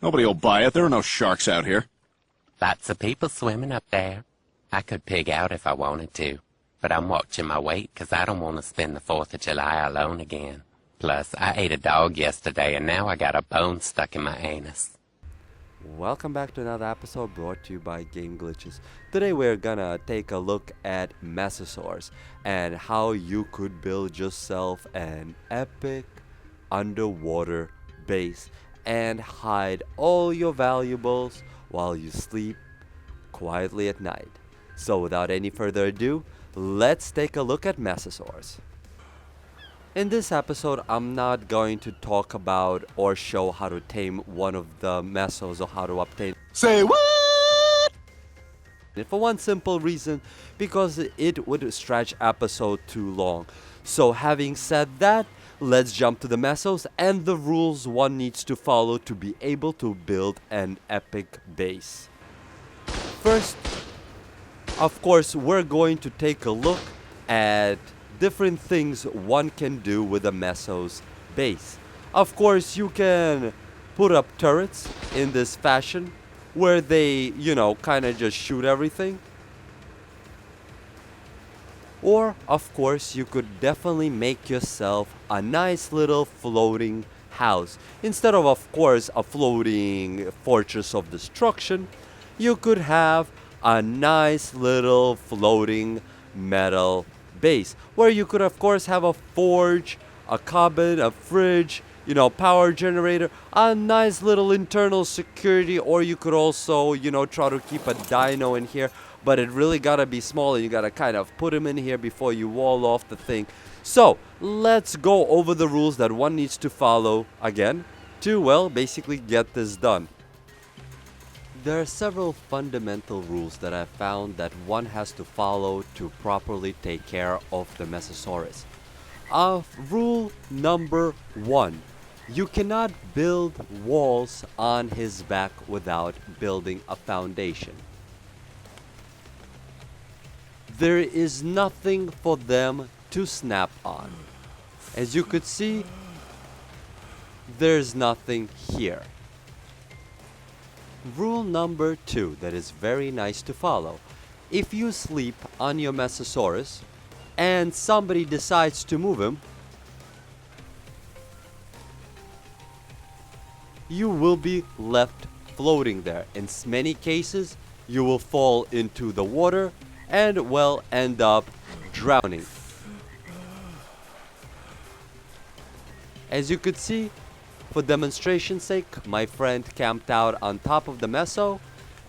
Nobody'll buy it. There are no sharks out here. Lots of people swimming up there. I could pig out if I wanted to, but I'm watching my weight 'cause I don't want to spend the 4th of July alone again. Plus, I ate a dog yesterday and now I got a bone stuck in my anus. Welcome back to another episode brought to you by Game Glitches. Today we're gonna take a look at Mosasaurs and how you could build yourself an epic underwater base and hide all your valuables while you sleep quietly at night. So without any further ado, let's take a look at Mosasaurs. In this episode, I'm not going to talk about or show how to tame one of the mesos or how to obtain. Say what? For one simple reason, because it would stretch episode too long. So having said that, let's jump to the mesos and the rules one needs to follow to be able to build an epic base. First, of course, we're going to take a look at different things one can do with a meso's base. Of course, you can put up turrets in this fashion where they, kind of just shoot everything. Or, of course, you could definitely make yourself a nice little floating house. Instead of course, a floating fortress of destruction, you could have a nice little floating metal base where you could of course have a forge, a cabin, a fridge, power generator, a nice little internal security, or you could also, try to keep a dino in here, but it really gotta be small and you gotta kind of put him in here before you wall off the thing. So let's go over the rules that one needs to follow again to, well, basically get this done. There are several fundamental rules that I found that one has to follow to properly take care of the Mosasaurus. Rule number 1. You cannot build walls on his back without building a foundation. There is nothing for them to snap on. As you could see, there's nothing here. Rule number 2 that is very nice to follow. If you sleep on your Mosasaurus and somebody decides to move him, you will be left floating there. In many cases, you will fall into the water and, well, end up drowning. As you could see, for demonstration's sake, my friend camped out on top of the meso,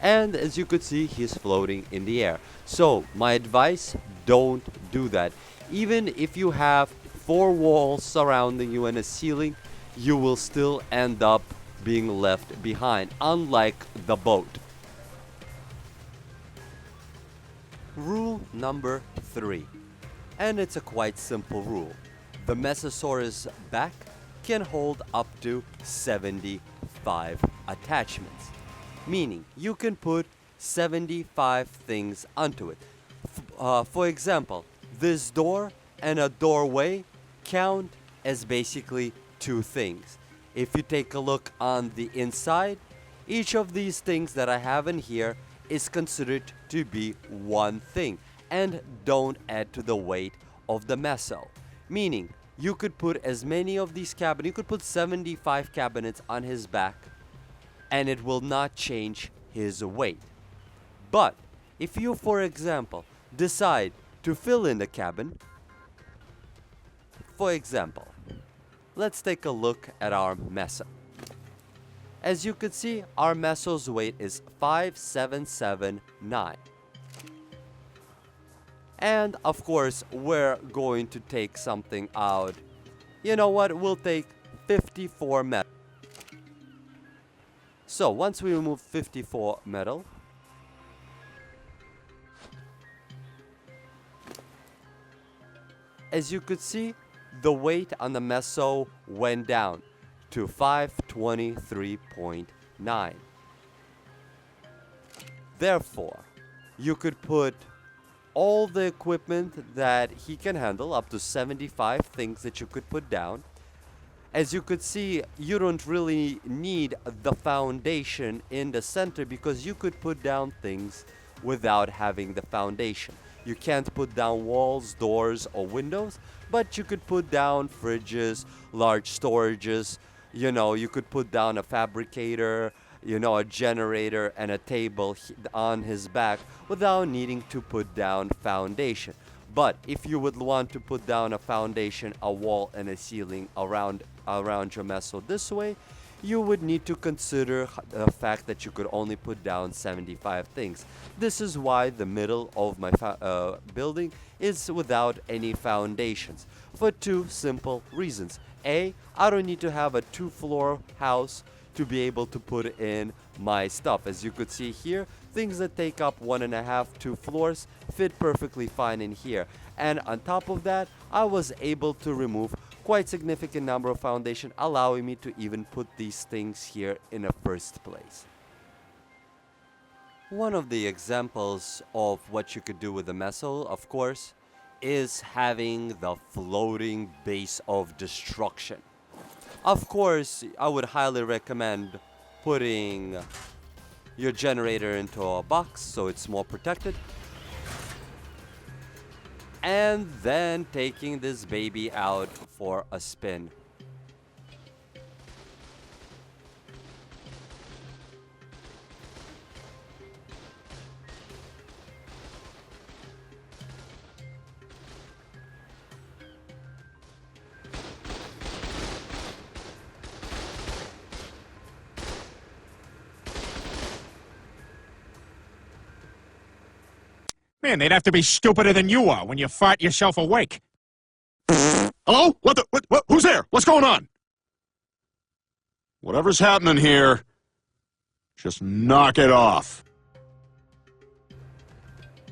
and as you could see, he's floating in the air. So, my advice, don't do that. Even if you have 4 walls surrounding you and a ceiling, you will still end up being left behind, unlike the boat. Rule number 3, and it's a quite simple rule. The Mosasaurus back can hold up to 75 attachments, meaning you can put 75 things onto it. For example, this door and a doorway count as basically 2 things. If you take a look on the inside, each of these things that I have in here is considered to be 1 thing and don't add to the weight of the meso, meaning you could put as many of these cabinets, you could put 75 cabinets on his back and it will not change his weight. But if you, for example, decide to fill in the cabin, for example, let's take a look at our meso. As you can see, our meso's weight is 5779. And of course, we're going to take something out. You know what? We'll take 54 metal. So once we remove 54 metal, as you could see, the weight on the meso went down to 523.9. Therefore, you could put all the equipment that he can handle, up to 75 things that you could put down, As you could see, you don't really need the foundation in the center because you could put down things without having the foundation. You can't put down walls, doors, or windows, but you could put down fridges, large storages, you could put down a fabricator, a generator and a table on his back without needing to put down foundation. But if you would want to put down a foundation, a wall, and a ceiling around your meso this way, you would need to consider the fact that you could only put down 75 things. This is why the middle of my building is without any foundations, for two simple reasons. A, I don't need to have a 2-floor house to be able to put in my stuff. As you could see here, things that take up 1.5, 2 floors fit perfectly fine in here. And on top of that, I was able to remove quite significant number of foundation, allowing me to even put these things here in the first place. One of the examples of what you could do with the meso, of course, is having the floating base of destruction. Of course, I would highly recommend putting your generator into a box so it's more protected. And then taking this baby out for a spin. Man, they'd have to be stupider than you are when you fart yourself awake. Hello? What? Who's there? What's going on? Whatever's happening here, just knock it off.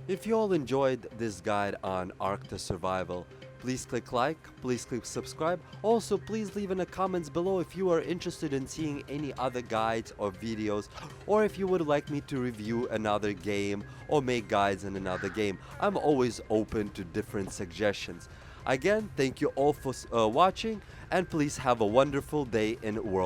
If you all enjoyed this guide on ARK to Survival, please click like, please click subscribe. Also, please leave in the comments below if you are interested in seeing any other guides or videos, or if you would like me to review another game or make guides in another game. I'm always open to different suggestions. Again, thank you all for watching, and please have a wonderful day in World.